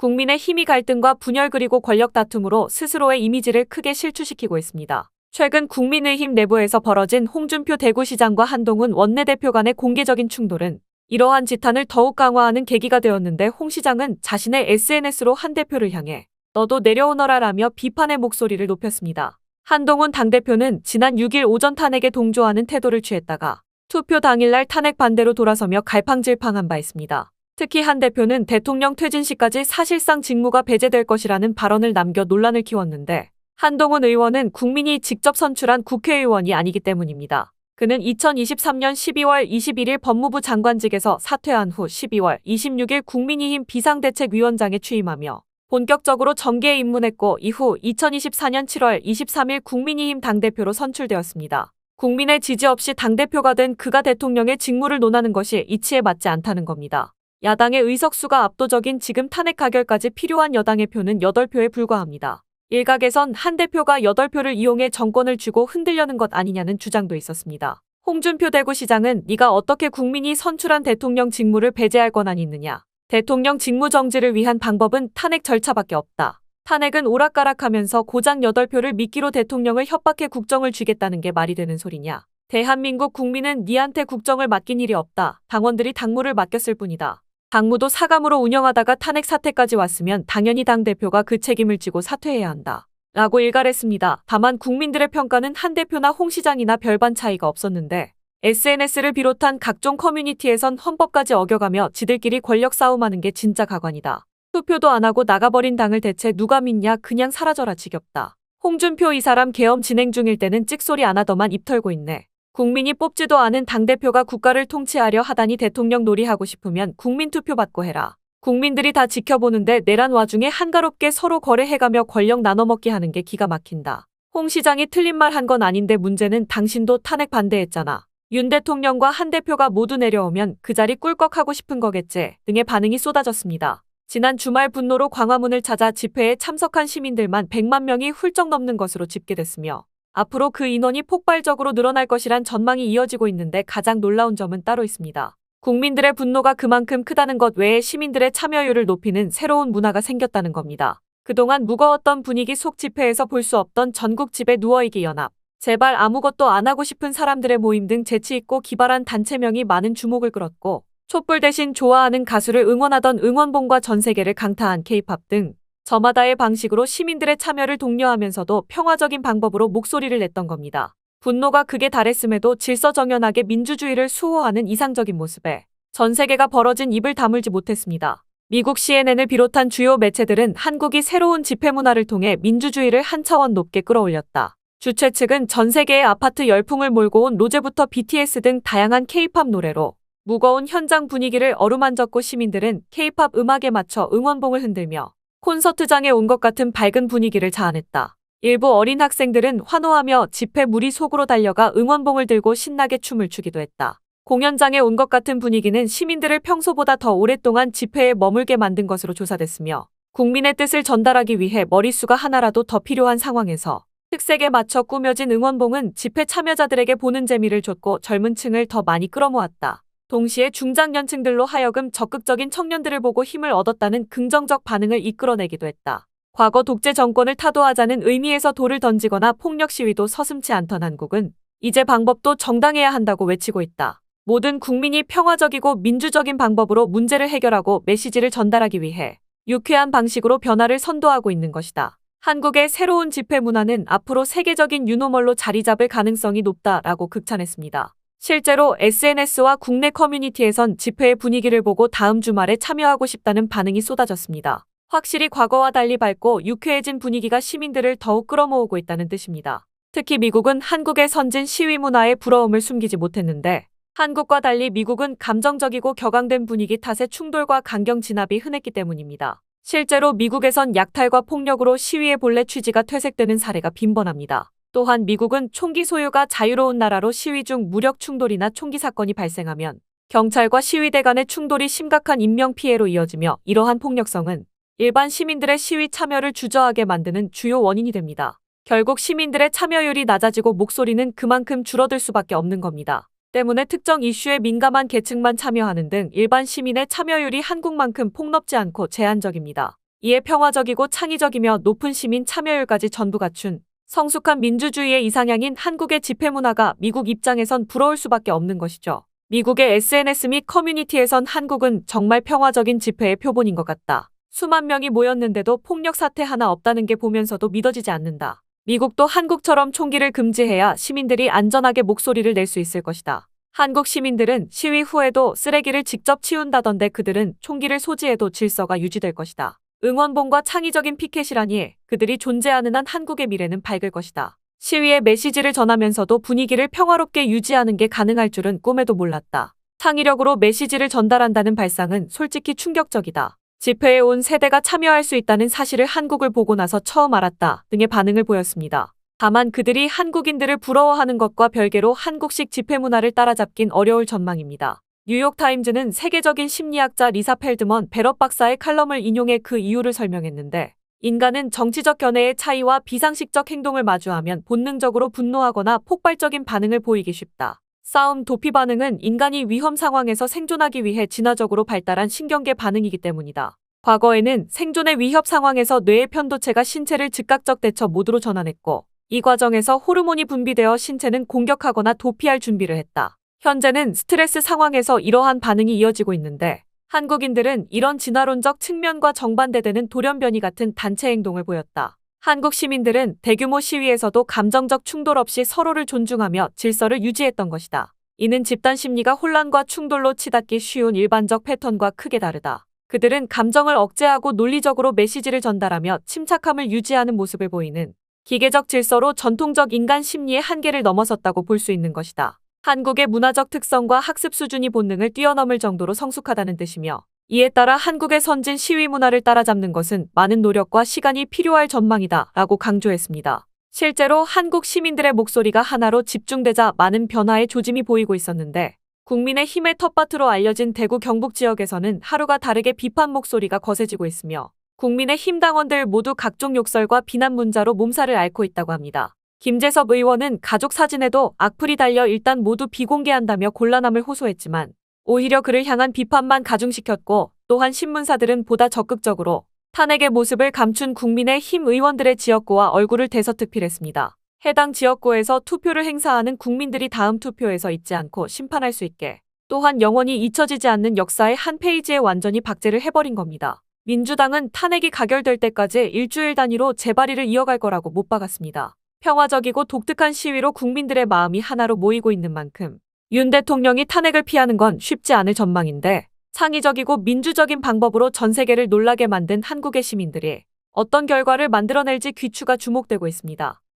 국민의힘이 갈등과 분열 그리고 권력 다툼으로 스스로의 이미지를 크게 실추시키고 있습니다. 최근 국민의힘 내부에서 벌어진 홍준표 대구시장과 한동훈 원내대표 간의 공개적인 충돌은 이러한 지탄을 더욱 강화하는 계기가 되었는데, 홍 시장은 자신의 SNS로 한 대표를 향해 너도 내려오너라라며 비판의 목소리를 높였습니다. 한동훈 당대표는 지난 6일 오전 탄핵에 동조하는 태도를 취했다가 투표 당일날 탄핵 반대로 돌아서며 갈팡질팡한 바 있습니다. 특히 한 대표는 대통령 퇴진 시까지 사실상 직무가 배제될 것이라는 발언을 남겨 논란을 키웠는데, 한동훈 의원은 국민이 직접 선출한 국회의원이 아니기 때문입니다. 그는 2023년 12월 21일 법무부 장관직에서 사퇴한 후 12월 26일 국민의힘 비상대책위원장에 취임하며 본격적으로 정계에 입문했고, 이후 2024년 7월 23일 국민의힘 당대표로 선출되었습니다. 국민의 지지 없이 당대표가 된 그가 대통령의 직무를 논하는 것이 이치에 맞지 않다는 겁니다. 야당의 의석수가 압도적인 지금 탄핵 가결까지 필요한 여당의 표는 8표에 불과합니다. 일각에선 한 대표가 8표를 이용해 정권을 쥐고 흔들려는 것 아니냐는 주장도 있었습니다. 홍준표 대구시장은 네가 어떻게 국민이 선출한 대통령 직무를 배제할 권한이 있느냐. 대통령 직무 정지를 위한 방법은 탄핵 절차밖에 없다. 탄핵은 오락가락하면서 고작 8표를 미끼로 대통령을 협박해 국정을 쥐겠다는 게 말이 되는 소리냐. 대한민국 국민은 네한테 국정을 맡긴 일이 없다. 당원들이 당무를 맡겼을 뿐이다. 당무도 사감으로 운영하다가 탄핵 사태까지 왔으면 당연히 당대표가 그 책임을 지고 사퇴해야 한다. 라고 일갈했습니다. 다만 국민들의 평가는 한 대표나 홍 시장이나 별반 차이가 없었는데, SNS를 비롯한 각종 커뮤니티에선 헌법까지 어겨가며 지들끼리 권력 싸움하는 게 진짜 가관이다. 투표도 안 하고 나가버린 당을 대체 누가 믿냐. 그냥 사라져라. 지겹다. 홍준표 이 사람 계엄 진행 중일 때는 찍소리 안 하더만 입 털고 있네. 국민이 뽑지도 않은 당대표가 국가를 통치하려 하다니 대통령 놀이하고 싶으면 국민 투표 받고 해라. 국민들이 다 지켜보는데 내란 와중에 한가롭게 서로 거래해가며 권력 나눠먹기 하는 게 기가 막힌다. 홍 시장이 틀린 말 한 건 아닌데 문제는 당신도 탄핵 반대했잖아. 윤 대통령과 한 대표가 모두 내려오면 그 자리 꿀꺽하고 싶은 거겠지 등의 반응이 쏟아졌습니다. 지난 주말 분노로 광화문을 찾아 집회에 참석한 시민들만 100만 명이 훌쩍 넘는 것으로 집계됐으며, 앞으로 그 인원이 폭발적으로 늘어날 것이란 전망이 이어지고 있는데, 가장 놀라운 점은 따로 있습니다. 국민들의 분노가 그만큼 크다는 것 외에 시민들의 참여율을 높이는 새로운 문화가 생겼다는 겁니다. 그동안 무거웠던 분위기 속 집회에서 볼 수 없던 전국 집에 누워있기 연합, 제발 아무것도 안 하고 싶은 사람들의 모임 등 재치있고 기발한 단체명이 많은 주목을 끌었고, 촛불 대신 좋아하는 가수를 응원하던 응원봉과 전세계를 강타한 K-팝 등 저마다의 방식으로 시민들의 참여를 독려하면서도 평화적인 방법으로 목소리를 냈던 겁니다. 분노가 극에 달했음에도 질서정연하게 민주주의를 수호하는 이상적인 모습에 전 세계가 벌어진 입을 다물지 못했습니다. 미국 CNN을 비롯한 주요 매체들은 한국이 새로운 집회 문화를 통해 민주주의를 한 차원 높게 끌어올렸다. 주최 측은 전 세계의 아파트 열풍을 몰고 온 로제부터 BTS 등 다양한 K-팝 노래로 무거운 현장 분위기를 어루만졌고, 시민들은 K-팝 음악에 맞춰 응원봉을 흔들며 콘서트장에 온 것 같은 밝은 분위기를 자아냈다. 일부 어린 학생들은 환호하며 집회 무리 속으로 달려가 응원봉을 들고 신나게 춤을 추기도 했다. 공연장에 온 것 같은 분위기는 시민들을 평소보다 더 오랫동안 집회에 머물게 만든 것으로 조사됐으며, 국민의 뜻을 전달하기 위해 머릿수가 하나라도 더 필요한 상황에서 특색에 맞춰 꾸며진 응원봉은 집회 참여자들에게 보는 재미를 줬고 젊은 층을 더 많이 끌어모았다. 동시에 중장년층들로 하여금 적극적인 청년들을 보고 힘을 얻었다는 긍정적 반응을 이끌어내기도 했다. 과거 독재 정권을 타도하자는 의미에서 돌을 던지거나 폭력 시위도 서슴지 않던 한국은 이제 방법도 정당해야 한다고 외치고 있다. 모든 국민이 평화적이고 민주적인 방법으로 문제를 해결하고 메시지를 전달하기 위해 유쾌한 방식으로 변화를 선도하고 있는 것이다. 한국의 새로운 집회 문화는 앞으로 세계적인 뉴노멀로 자리 잡을 가능성이 높다라고 극찬했습니다. 실제로 SNS와 국내 커뮤니티에선 집회의 분위기를 보고 다음 주말에 참여하고 싶다는 반응이 쏟아졌습니다. 확실히 과거와 달리 밝고 유쾌해진 분위기가 시민들을 더욱 끌어모으고 있다는 뜻입니다. 특히 미국은 한국의 선진 시위 문화에 부러움을 숨기지 못했는데, 한국과 달리 미국은 감정적이고 격앙된 분위기 탓에 충돌과 강경 진압이 흔했기 때문입니다. 실제로 미국에선 약탈과 폭력으로 시위의 본래 취지가 퇴색되는 사례가 빈번합니다. 또한 미국은 총기 소유가 자유로운 나라로 시위 중 무력 충돌이나 총기 사건이 발생하면 경찰과 시위대 간의 충돌이 심각한 인명피해로 이어지며, 이러한 폭력성은 일반 시민들의 시위 참여를 주저하게 만드는 주요 원인이 됩니다. 결국 시민들의 참여율이 낮아지고 목소리는 그만큼 줄어들 수밖에 없는 겁니다. 때문에 특정 이슈에 민감한 계층만 참여하는 등 일반 시민의 참여율이 한국만큼 폭넓지 않고 제한적입니다. 이에 평화적이고 창의적이며 높은 시민 참여율까지 전부 갖춘 성숙한 민주주의의 이상향인 한국의 집회 문화가 미국 입장에선 부러울 수밖에 없는 것이죠. 미국의 SNS 및 커뮤니티에선 한국은 정말 평화적인 집회의 표본인 것 같다. 수만 명이 모였는데도 폭력 사태 하나 없다는 게 보면서도 믿어지지 않는다. 미국도 한국처럼 총기를 금지해야 시민들이 안전하게 목소리를 낼 수 있을 것이다. 한국 시민들은 시위 후에도 쓰레기를 직접 치운다던데 그들은 총기를 소지해도 질서가 유지될 것이다. 응원봉과 창의적인 피켓이라니 그들이 존재하는 한 한국의 미래는 밝을 것이다. 시위에 메시지를 전하면서도 분위기를 평화롭게 유지하는 게 가능할 줄은 꿈에도 몰랐다. 창의력으로 메시지를 전달한다는 발상은 솔직히 충격적이다. 집회에 온 세대가 참여할 수 있다는 사실을 한국을 보고 나서 처음 알았다 등의 반응을 보였습니다. 다만 그들이 한국인들을 부러워하는 것과 별개로 한국식 집회 문화를 따라잡긴 어려울 전망입니다. 뉴욕타임즈는 세계적인 심리학자 리사 펠드먼 베럿 박사의 칼럼을 인용해 그 이유를 설명했는데, 인간은 정치적 견해의 차이와 비상식적 행동을 마주하면 본능적으로 분노하거나 폭발적인 반응을 보이기 쉽다. 싸움, 도피 반응은 인간이 위험 상황에서 생존하기 위해 진화적으로 발달한 신경계 반응이기 때문이다. 과거에는 생존의 위협 상황에서 뇌의 편도체가 신체를 즉각적 대처 모드로 전환했고, 이 과정에서 호르몬이 분비되어 신체는 공격하거나 도피할 준비를 했다. 현재는 스트레스 상황에서 이러한 반응이 이어지고 있는데, 한국인들은 이런 진화론적 측면과 정반대되는 돌연변이 같은 단체 행동을 보였다. 한국 시민들은 대규모 시위에서도 감정적 충돌 없이 서로를 존중하며 질서를 유지했던 것이다. 이는 집단 심리가 혼란과 충돌로 치닫기 쉬운 일반적 패턴과 크게 다르다. 그들은 감정을 억제하고 논리적으로 메시지를 전달하며 침착함을 유지하는 모습을 보이는 기계적 질서로 전통적 인간 심리의 한계를 넘어섰다고 볼 수 있는 것이다. 한국의 문화적 특성과 학습 수준이 본능을 뛰어넘을 정도로 성숙하다는 뜻이며, 이에 따라 한국의 선진 시위 문화를 따라잡는 것은 많은 노력과 시간이 필요할 전망이다 라고 강조했습니다. 실제로 한국 시민들의 목소리가 하나로 집중되자 많은 변화의 조짐이 보이고 있었는데, 국민의힘의 텃밭으로 알려진 대구 경북 지역에서는 하루가 다르게 비판 목소리가 거세지고 있으며, 국민의힘 당원들 모두 각종 욕설과 비난 문자로 몸살을 앓고 있다고 합니다. 김재섭 의원은 가족 사진에도 악플이 달려 일단 모두 비공개한다며 곤란함을 호소했지만, 오히려 그를 향한 비판만 가중시켰고, 또한 신문사들은 보다 적극적으로 탄핵의 모습을 감춘 국민의힘 의원들의 지역구와 얼굴을 대서특필했습니다. 해당 지역구에서 투표를 행사하는 국민들이 다음 투표에서 잊지 않고 심판할 수 있게, 또한 영원히 잊혀지지 않는 역사의 한 페이지에 완전히 박제를 해버린 겁니다. 민주당은 탄핵이 가결될 때까지 일주일 단위로 재발의를 이어갈 거라고 못 박았습니다. 평화적이고 독특한 시위로 국민들의 마음이 하나로 모이고 있는 만큼 윤 대통령이 탄핵을 피하는 건 쉽지 않을 전망인데, 창의적이고 민주적인 방법으로 전 세계를 놀라게 만든 한국의 시민들이 어떤 결과를 만들어낼지 귀추가 주목되고 있습니다.